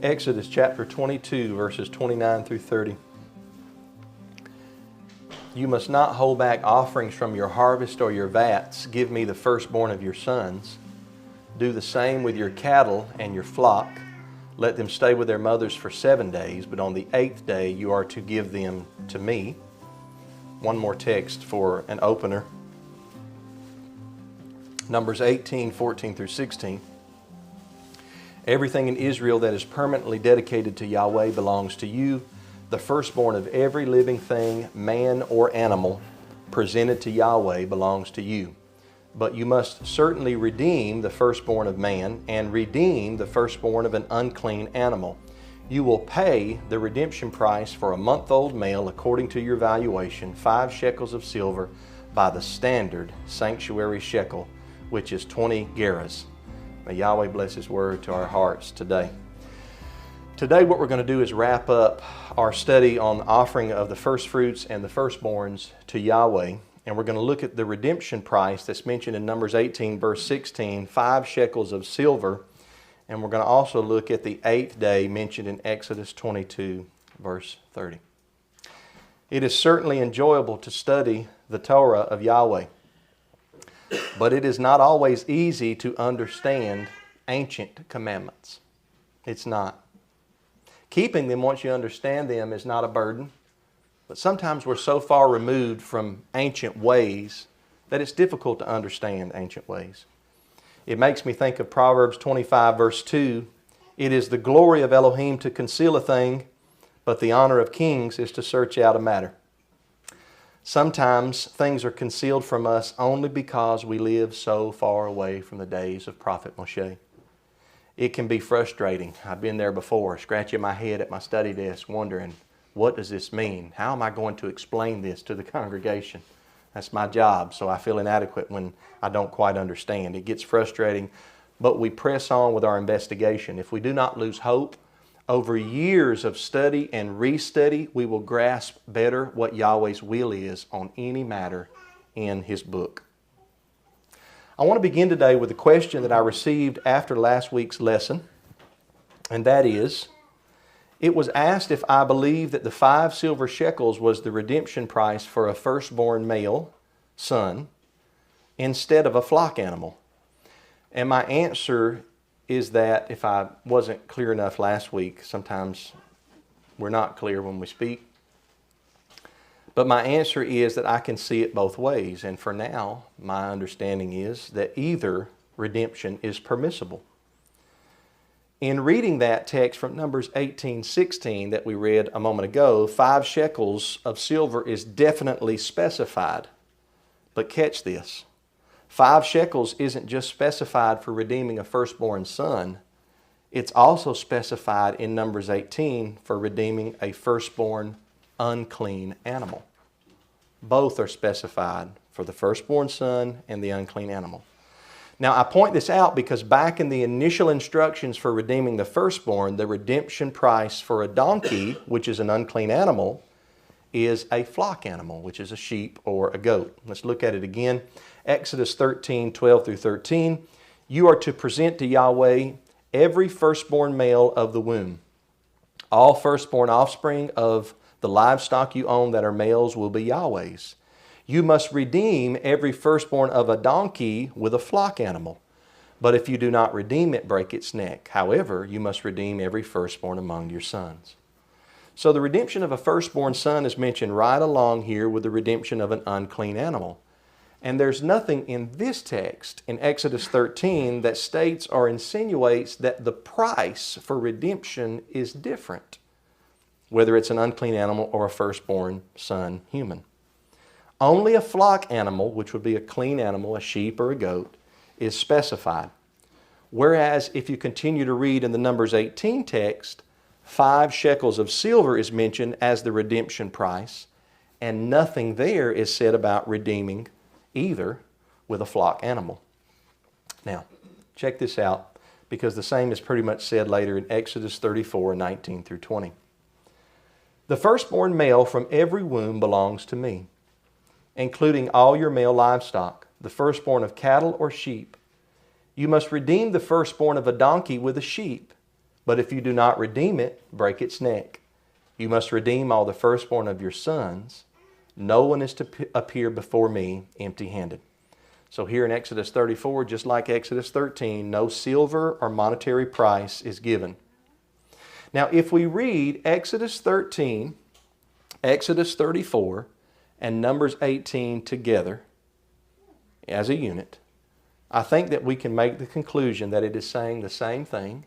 Exodus chapter 22, verses 29 through 30. You must not hold back offerings from your harvest or your vats. Give me the firstborn of your sons. Do the same with your cattle and your flock. Let them stay with their mothers for 7 days, but on the 8th day you are to give them to me. One more text for an opener. Numbers 18, 14 through 16. Everything in Israel that is permanently dedicated to Yahweh belongs to you. The firstborn of every living thing, man or animal, presented to Yahweh belongs to you. But you must certainly redeem the firstborn of man and redeem the firstborn of an unclean animal. You will pay the redemption price for a month-old male according to your valuation, 5 shekels of silver by the standard sanctuary shekel, which is 20 gerahs. May Yahweh bless His word to our hearts today. Today what we're going to do is wrap up our study on the offering of the first fruits and the firstborns to Yahweh. And we're going to look at the redemption price that's mentioned in Numbers 18 verse 16, 5 shekels of silver. And we're going to also look at the 8th day mentioned in Exodus 22 verse 30. It is certainly enjoyable to study the Torah of Yahweh. But it is not always easy to understand ancient commandments. It's not. Keeping them once you understand them is not a burden. But sometimes we're so far removed from ancient ways that it's difficult to understand ancient ways. It makes me think of Proverbs 25 verse 2. It is the glory of Elohim to conceal a thing, but the honor of kings is to search out a matter. Sometimes things are concealed from us only because we live so far away from the days of Prophet Moshe. It can be frustrating. I've been there before, scratching my head at my study desk, wondering, what does this mean? How am I going to explain this to the congregation? That's my job, so I feel inadequate when I don't quite understand. It gets frustrating, but we press on with our investigation. If we do not lose hope, over years of study and restudy, we will grasp better what Yahweh's will is on any matter in His book. I want to begin today with a question that I received after last week's lesson, and that is, it was asked if I believe that the 5 silver shekels was the redemption price for a firstborn male son instead of a flock animal. And my answer is that, if I wasn't clear enough last week, sometimes we're not clear when we speak, but my answer is that I can see it both ways. And for now, my understanding is that either redemption is permissible. In reading that text from Numbers 18:16 that we read a moment ago, 5 shekels of silver is definitely specified. But catch this. 5 shekels isn't just specified for redeeming a firstborn son. It's also specified in Numbers 18 for redeeming a firstborn unclean animal. Both are specified for the firstborn son and the unclean animal. Now, I point this out because back in the initial instructions for redeeming the firstborn, the redemption price for a donkey, which is an unclean animal, is a flock animal, which is a sheep or a goat. Let's look at it again. Exodus 13, 12 through 13. You are to present to Yahweh every firstborn male of the womb. All firstborn offspring of the livestock you own that are males will be Yahweh's. You must redeem every firstborn of a donkey with a flock animal. But if you do not redeem it, break its neck. However, you must redeem every firstborn among your sons. So the redemption of a firstborn son is mentioned right along here with the redemption of an unclean animal. And there's nothing in this text in Exodus 13 that states or insinuates that the price for redemption is different, whether it's an unclean animal or a firstborn son human. Only a flock animal, which would be a clean animal, a sheep or a goat, is specified. Whereas if you continue to read in the Numbers 18 text, 5 shekels of silver is mentioned as the redemption price, and nothing there is said about redeeming either with a flock animal. Now, check this out, because the same is pretty much said later in Exodus 34, 19 through 20. The firstborn male from every womb belongs to me, including all your male livestock, the firstborn of cattle or sheep. You must redeem the firstborn of a donkey with a sheep. But if you do not redeem it, break its neck. You must redeem all the firstborn of your sons. No one is to appear before me empty-handed. So here in Exodus 34, just like Exodus 13, no silver or monetary price is given. Now, if we read Exodus 13, Exodus 34, and Numbers 18 together as a unit, I think that we can make the conclusion that it is saying the same thing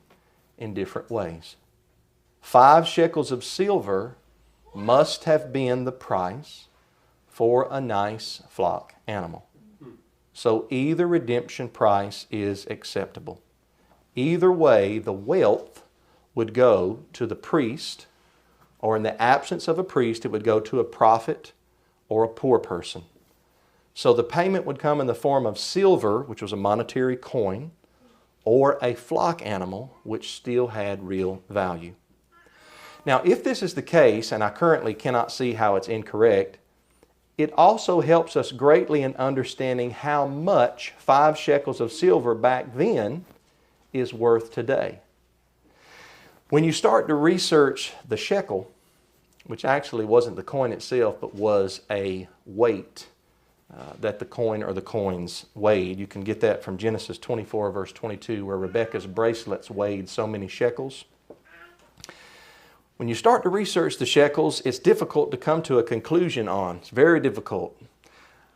in different ways. 5 shekels of silver must have been the price for a nice flock animal. So either redemption price is acceptable. Either way, the wealth would go to the priest, or in the absence of a priest, it would go to a prophet or a poor person. So the payment would come in the form of silver, which was a monetary coin, or a flock animal, which still had real value. Now, if this is the case, and I currently cannot see how it's incorrect, it also helps us greatly in understanding how much 5 shekels of silver back then is worth today. When you start to research the shekel, which actually wasn't the coin itself, but was a weight that the coin or the coins weighed. You can get that from Genesis 24, verse 22, where Rebekah's bracelets weighed so many shekels. When you start to research the shekels, it's difficult to come to a conclusion on. It's very difficult.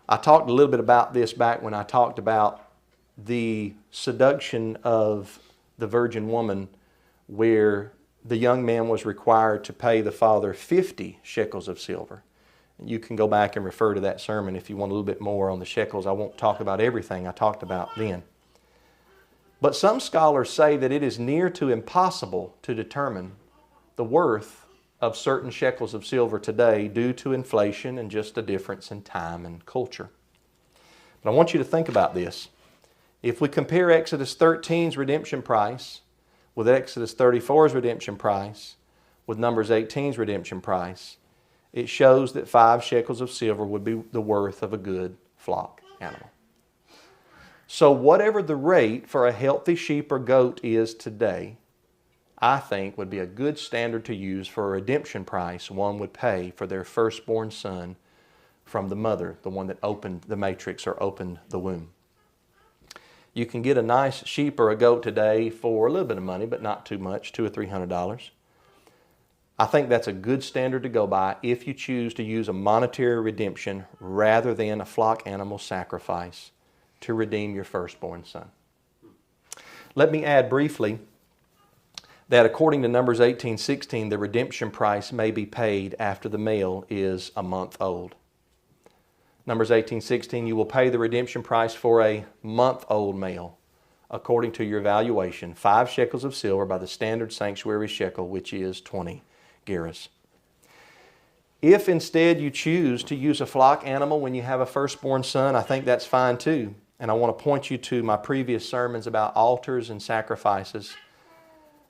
I talked a little bit about this back when I talked about the seduction of the virgin woman, where the young man was required to pay the father 50 shekels of silver. You can go back and refer to that sermon if you want a little bit more on the shekels. I won't talk about everything I talked about then. But some scholars say that it is near to impossible to determine the worth of certain shekels of silver today due to inflation and just a difference in time and culture. But I want you to think about this. If we compare Exodus 13's redemption price with Exodus 34's redemption price with Numbers 18's redemption price, it shows that 5 shekels of silver would be the worth of a good flock animal. So whatever the rate for a healthy sheep or goat is today, I think would be a good standard to use for a redemption price one would pay for their firstborn son from the mother, the one that opened the matrix or opened the womb. You can get a nice sheep or a goat today for a little bit of money, but not too much, $200 or $300. I think that's a good standard to go by if you choose to use a monetary redemption rather than a flock animal sacrifice to redeem your firstborn son. Let me add briefly that according to Numbers 18:16, the redemption price may be paid after the male is a month old. Numbers 18:16, you will pay the redemption price for a month-old male, according to your valuation, 5 shekels of silver by the standard sanctuary shekel, which is 20 gerahs. If instead you choose to use a flock animal when you have a firstborn son, I think that's fine too. And I want to point you to my previous sermons about altars and sacrifices.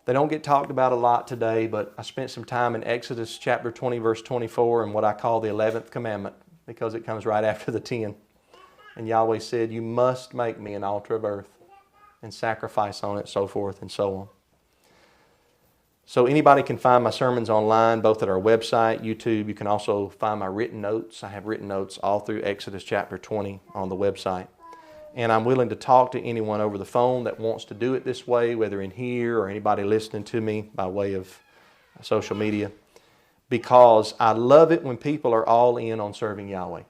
They don't get talked about a lot today, but I spent some time in Exodus chapter 20, verse 24, and what I call the 11th commandment, because it comes right after the 10. And Yahweh said, you must make me an altar of earth and sacrifice on it, so forth and so on. So anybody can find my sermons online, both at our website, YouTube. You can also find my written notes. I have written notes all through Exodus chapter 20 on the website. And I'm willing to talk to anyone over the phone that wants to do it this way, whether in here or anybody listening to me by way of social media, because I love it when people are all in on serving Yahweh.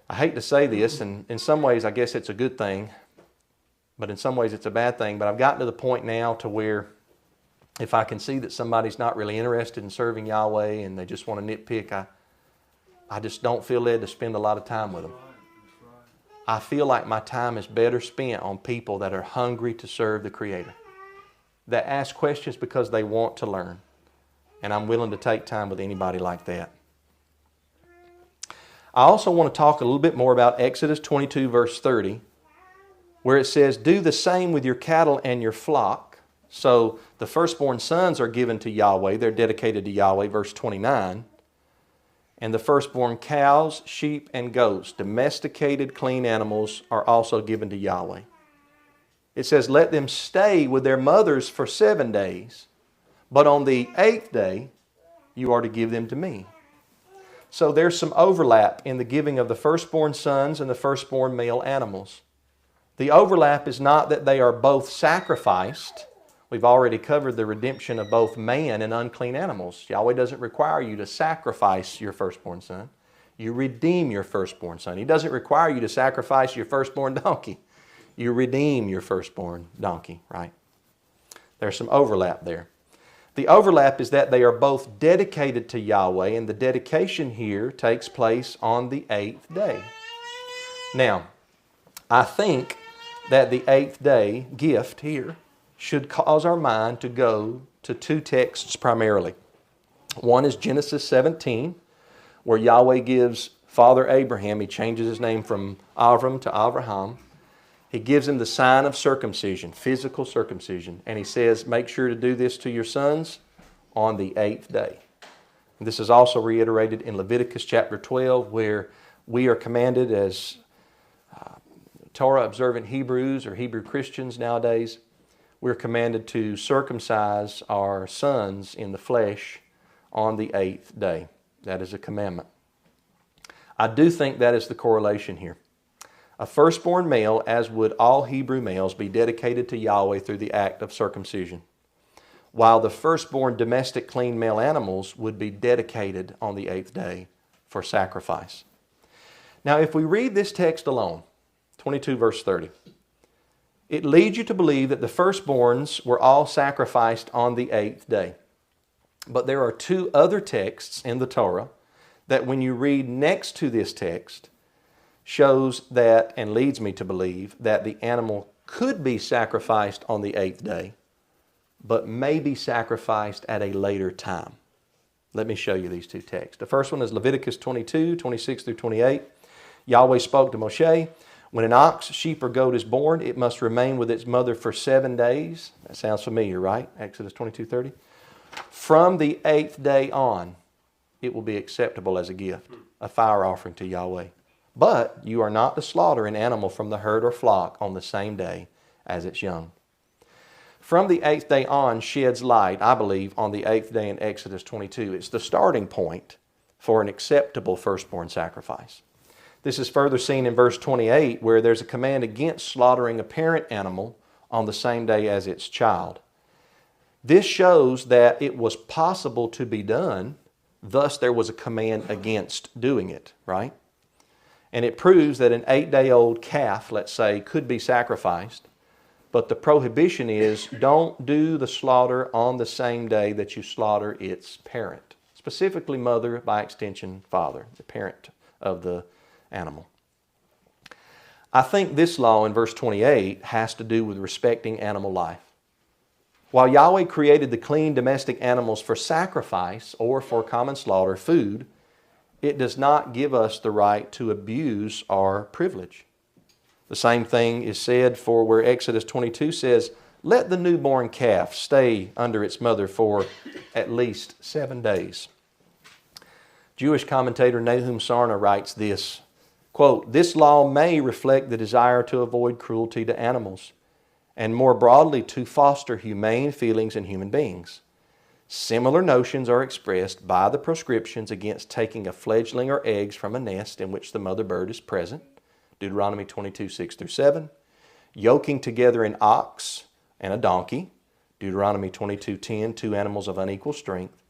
I hate to say this, and in some ways I guess it's a good thing, but in some ways it's a bad thing. But I've gotten to the point now to where if I can see that somebody's not really interested in serving Yahweh and they just want to nitpick, I just don't feel led to spend a lot of time with them. I feel like my time is better spent on people that are hungry to serve the Creator, that ask questions because they want to learn. And I'm willing to take time with anybody like that. I also want to talk a little bit more about Exodus 22, verse 30, where it says, do the same with your cattle and your flock. So the firstborn sons are given to Yahweh. They're dedicated to Yahweh, verse 29. And the firstborn cows, sheep, and goats, domesticated clean animals, are also given to Yahweh. It says, let them stay with their mothers for 7 days, but on the 8th day, you are to give them to me. So there's some overlap in the giving of the firstborn sons and the firstborn male animals. The overlap is not that they are both sacrificed. We've already covered the redemption of both man and unclean animals. Yahweh doesn't require you to sacrifice your firstborn son. You redeem your firstborn son. He doesn't require you to sacrifice your firstborn donkey. You redeem your firstborn donkey, right? There's some overlap there. The overlap is that they are both dedicated to Yahweh, and the dedication here takes place on the 8th day. Now, I think that the 8th day gift here should cause our mind to go to two texts primarily. One is Genesis 17, where Yahweh gives Father Abraham, he changes his name from Avram to Avraham. He gives him the sign of circumcision, physical circumcision, and he says, make sure to do this to your sons on the 8th day. And this is also reiterated in Leviticus chapter 12, where we are commanded as Torah-observant Hebrews or Hebrew Christians nowadays, we're commanded to circumcise our sons in the flesh on the 8th day. That is a commandment. I do think that is the correlation here. A firstborn male, as would all Hebrew males, be dedicated to Yahweh through the act of circumcision, while the firstborn domestic clean male animals would be dedicated on the 8th day for sacrifice. Now, if we read this text alone, 22 verse 30, it leads you to believe that the firstborns were all sacrificed on the 8th day. But there are two other texts in the Torah that when you read next to this text shows that, and leads me to believe, that the animal could be sacrificed on the 8th day, but may be sacrificed at a later time. Let me show you these two texts. The first one is Leviticus 22, 26 through 28. Yahweh spoke to Moshe, when an ox, sheep, or goat is born, it must remain with its mother for 7 days. That sounds familiar, right? Exodus 22:30. From the 8th day on, it will be acceptable as a gift, a fire offering to Yahweh. But you are not to slaughter an animal from the herd or flock on the same day as its young. From the 8th day on sheds light, I believe, on the 8th day in Exodus 22. It's the starting point for an acceptable firstborn sacrifice. This is further seen in verse 28, where there's a command against slaughtering a parent animal on the same day as its child. This shows that it was possible to be done, thus there was a command against doing it, right? And it proves that an 8-day-old calf, let's say, could be sacrificed, but the prohibition is don't do the slaughter on the same day that you slaughter its parent, specifically mother, by extension father, the parent of the animal. I think this law in verse 28 has to do with respecting animal life. While Yahweh created the clean domestic animals for sacrifice or for common slaughter, food, it does not give us the right to abuse our privilege. The same thing is said for where Exodus 22 says, let the newborn calf stay under its mother for at least 7 days. Jewish commentator Nahum Sarna writes this, quote, this law may reflect the desire to avoid cruelty to animals, and more broadly to foster humane feelings in human beings. Similar notions are expressed by the proscriptions against taking a fledgling or eggs from a nest in which the mother bird is present, Deuteronomy 22, 6 through 7, yoking together an ox and a donkey, Deuteronomy 22, 10, two animals of unequal strength,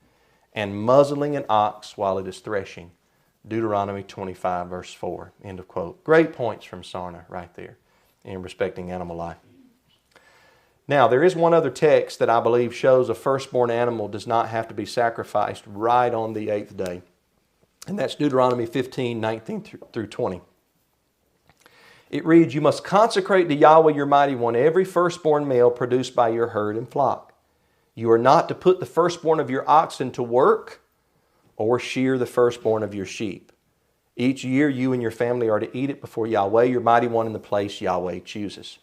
and muzzling an ox while it is threshing, Deuteronomy 25, verse 4, end of quote. Great points from Sarna right there in respecting animal life. Now, there is one other text that I believe shows a firstborn animal does not have to be sacrificed right on the 8th day. And that's Deuteronomy 15, 19 through 20. It reads, you must consecrate to Yahweh your mighty one every firstborn male produced by your herd and flock. You are not to put the firstborn of your oxen to work or shear the firstborn of your sheep. Each year you and your family are to eat it before Yahweh, your mighty one, in the place Yahweh chooses.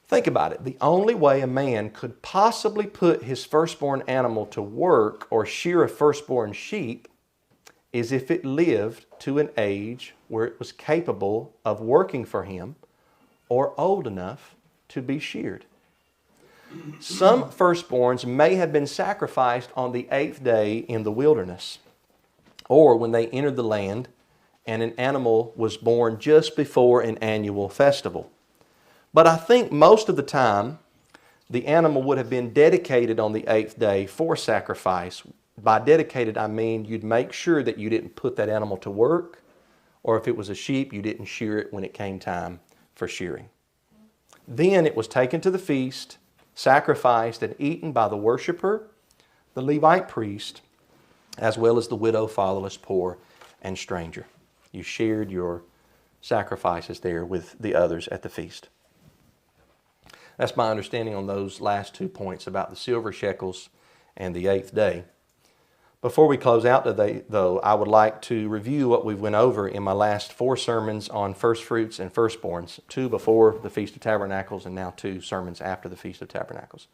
Think about it. The only way a man could possibly put his firstborn animal to work or shear a firstborn sheep is if it lived to an age where it was capable of working for him or old enough to be sheared. Some firstborns may have been sacrificed on the 8th day in the wilderness, or when they entered the land and an animal was born just before an annual festival. But I think most of the time, the animal would have been dedicated on the 8th day for sacrifice. By dedicated, I mean you'd make sure that you didn't put that animal to work, or if it was a sheep, you didn't shear it when it came time for shearing. Then it was taken to the feast, sacrificed and eaten by the worshiper, the Levite priest, as well as the widow, fatherless, poor, and stranger. You shared your sacrifices there with the others at the feast. That's my understanding on those last 2 points about the silver shekels and the 8th day. Before we close out today, though, I would like to review what we went over in my last 4 sermons on first fruits and firstborns, 2 before the Feast of Tabernacles and now 2 sermons after the Feast of Tabernacles.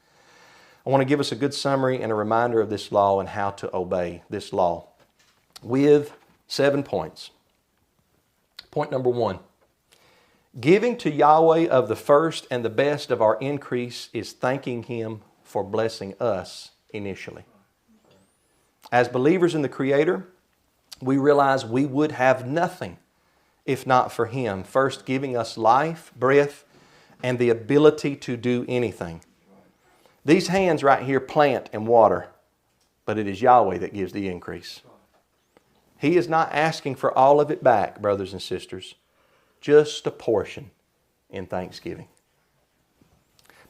I want to give us a good summary and a reminder of this law and how to obey this law with 7 points. Point number 1. Giving to Yahweh of the first and the best of our increase is thanking Him for blessing us initially. As believers in the Creator, we realize we would have nothing if not for Him first giving us life, breath, and the ability to do anything. These hands right here plant and water, but it is Yahweh that gives the increase. He is not asking for all of it back, brothers and sisters, just a portion in thanksgiving.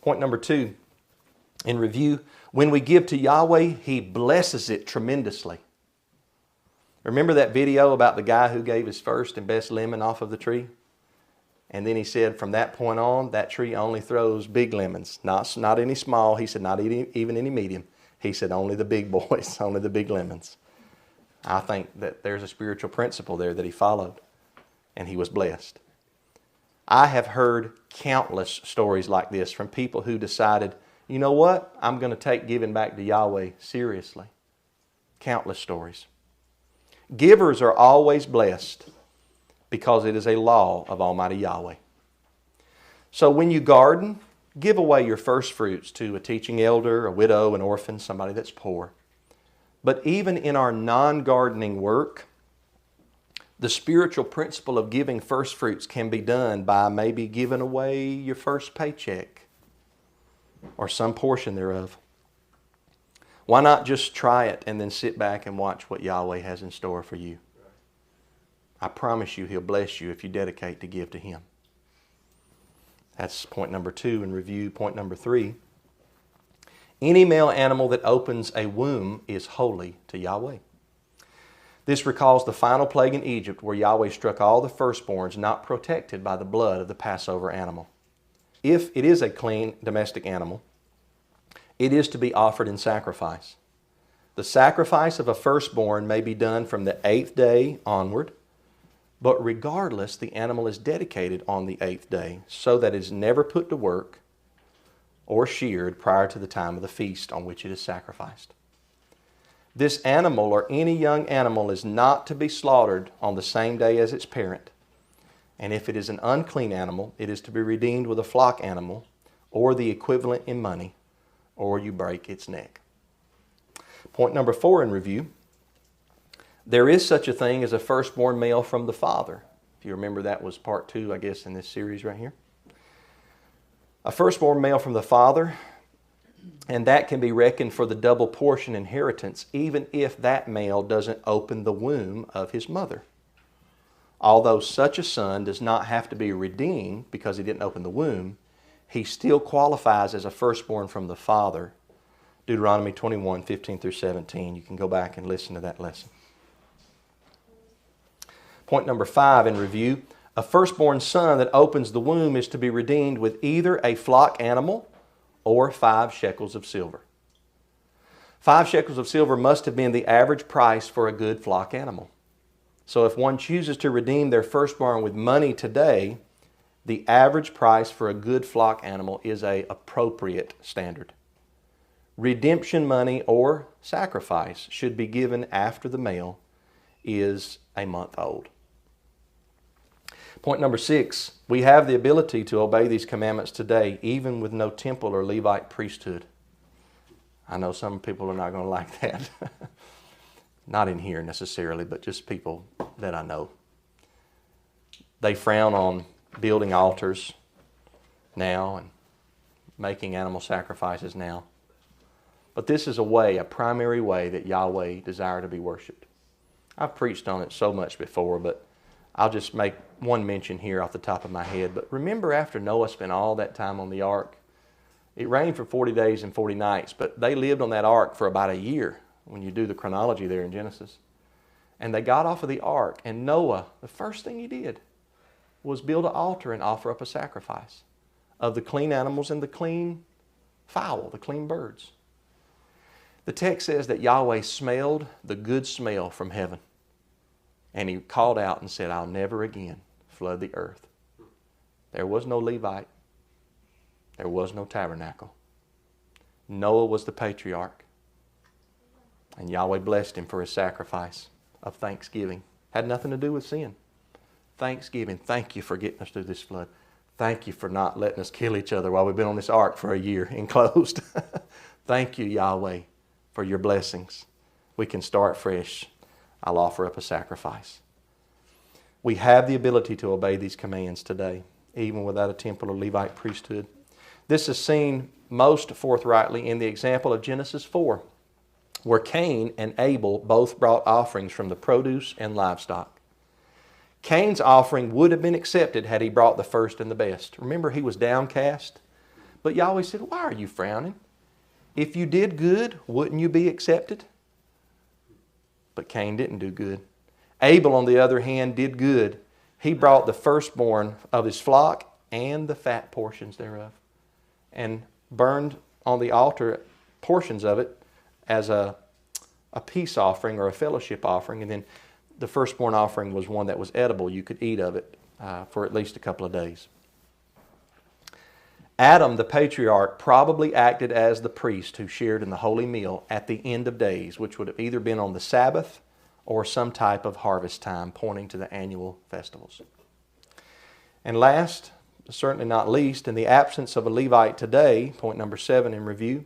Point number 2, in review, when we give to Yahweh, He blesses it tremendously. Remember that video about the guy who gave his first and best lemon off of the tree? And then he said from that point on, that tree only throws big lemons, not any small. He said not even any medium. He said only the big boys, only the big lemons. I think that there's a spiritual principle there that he followed, and he was blessed. I have heard countless stories like this from people who decided, you know what, I'm going to take giving back to Yahweh seriously. Countless stories. Givers are always blessed because it is a law of Almighty Yahweh. So when you garden, give away your first fruits to a teaching elder, a widow, an orphan, somebody that's poor. But even in our non-gardening work, the spiritual principle of giving first fruits can be done by maybe giving away your first paycheck or some portion thereof. Why not just try it and then sit back and watch what Yahweh has in store for you? I promise you He'll bless you if you dedicate to give to Him. That's point number 2 in review. Point number 3. Any male animal that opens a womb is holy to Yahweh. This recalls the final plague in Egypt where Yahweh struck all the firstborns not protected by the blood of the Passover animal. If it is a clean domestic animal, it is to be offered in sacrifice. The sacrifice of a firstborn may be done from the 8th day onward, but regardless, the animal is dedicated on the 8th day so that it is never put to work or sheared prior to the time of the feast on which it is sacrificed. This animal or any young animal is not to be slaughtered on the same day as its parent. And if it is an unclean animal, it is to be redeemed with a flock animal or the equivalent in money, or you break its neck. Point number 4 in review. There is such a thing as a firstborn male from the father. If you remember, that was part 2, I guess, in this series right here. A firstborn male from the father, and that can be reckoned for the double portion inheritance, even if that male doesn't open the womb of his mother. Although such a son does not have to be redeemed because he didn't open the womb, he still qualifies as a firstborn from the father. Deuteronomy 21, 15 through 17. You can go back and listen to that lesson. Point number 5 in review. A firstborn son that opens the womb is to be redeemed with either a flock animal or 5 shekels of silver. 5 shekels of silver must have been the average price for a good flock animal. So if one chooses to redeem their firstborn with money today, the average price for a good flock animal is an appropriate standard. Redemption money or sacrifice should be given after the male is a month old. Point number 6, we have the ability to obey these commandments today, even with no temple or Levite priesthood. I know some people are not going to like that. Not in here necessarily, but just people that I know. They frown on building altars now and making animal sacrifices now. But this is a primary way that Yahweh desires to be worshipped. I've preached on it so much before, but I'll just make one mention here off the top of my head. But remember, after Noah spent all that time on the ark, it rained for 40 days and 40 nights, but they lived on that ark for about a year when you do the chronology there in Genesis. And they got off of the ark, and Noah, the first thing he did was build an altar and offer up a sacrifice of the clean animals and the clean fowl, the clean birds. The text says that Yahweh smelled the good smell from heaven. And He called out and said, I'll never again flood the earth. There was no Levite. There was no tabernacle. Noah was the patriarch. And Yahweh blessed him for his sacrifice of thanksgiving. Had nothing to do with sin. Thanksgiving. Thank you for getting us through this flood. Thank you for not letting us kill each other while we've been on this ark for a year enclosed. Thank you, Yahweh, for your blessings. We can start fresh. I'll offer up a sacrifice. We have the ability to obey these commands today, even without a temple or Levite priesthood. This is seen most forthrightly in the example of Genesis 4, where Cain and Abel both brought offerings from the produce and livestock. Cain's offering would have been accepted had he brought the first and the best. Remember, he was downcast. But Yahweh said, why are you frowning? If you did good, wouldn't you be accepted? But Cain didn't do good. Abel, on the other hand, did good. He brought the firstborn of his flock and the fat portions thereof, and burned on the altar portions of it as a peace offering or a fellowship offering. And then the firstborn offering was one that was edible. You could eat of it for at least a couple of days. Adam, the patriarch, probably acted as the priest who shared in the holy meal at the end of days, which would have either been on the Sabbath or some type of harvest time, pointing to the annual festivals. And last, certainly not least, in the absence of a Levite today, point number 7 in review,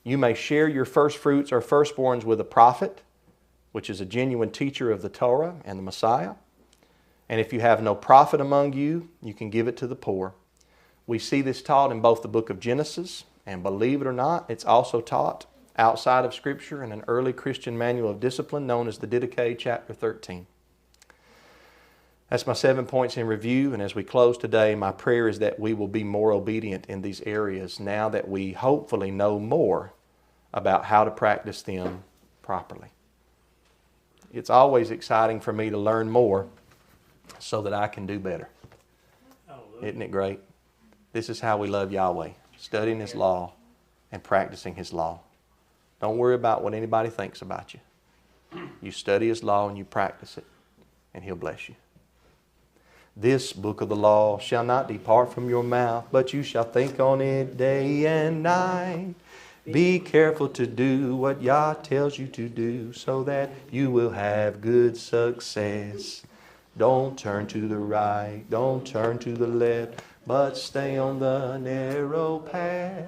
you may share your first fruits or firstborns with a prophet, which is a genuine teacher of the Torah and the Messiah. And if you have no prophet among you, you can give it to the poor. We see this taught in both the book of Genesis, and believe it or not, it's also taught outside of Scripture in an early Christian manual of discipline known as the Didache, chapter 13. That's my 7 points in review, and as we close today, my prayer is that we will be more obedient in these areas now that we hopefully know more about how to practice them properly. It's always exciting for me to learn more so that I can do better. Isn't it great? This is how we love Yahweh, studying His law and practicing His law. Don't worry about what anybody thinks about you. You study His law and you practice it, and He'll bless you. This book of the law shall not depart from your mouth, but you shall think on it day and night. Be careful to do what Yah tells you to do, so that you will have good success. Don't turn to the right, don't turn to the left, but stay on the narrow path.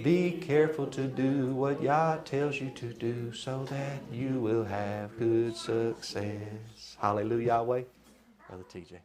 Be careful to do what Yah tells you to do, so that you will have good success. Hallelujah, Yahweh. Brother TJ.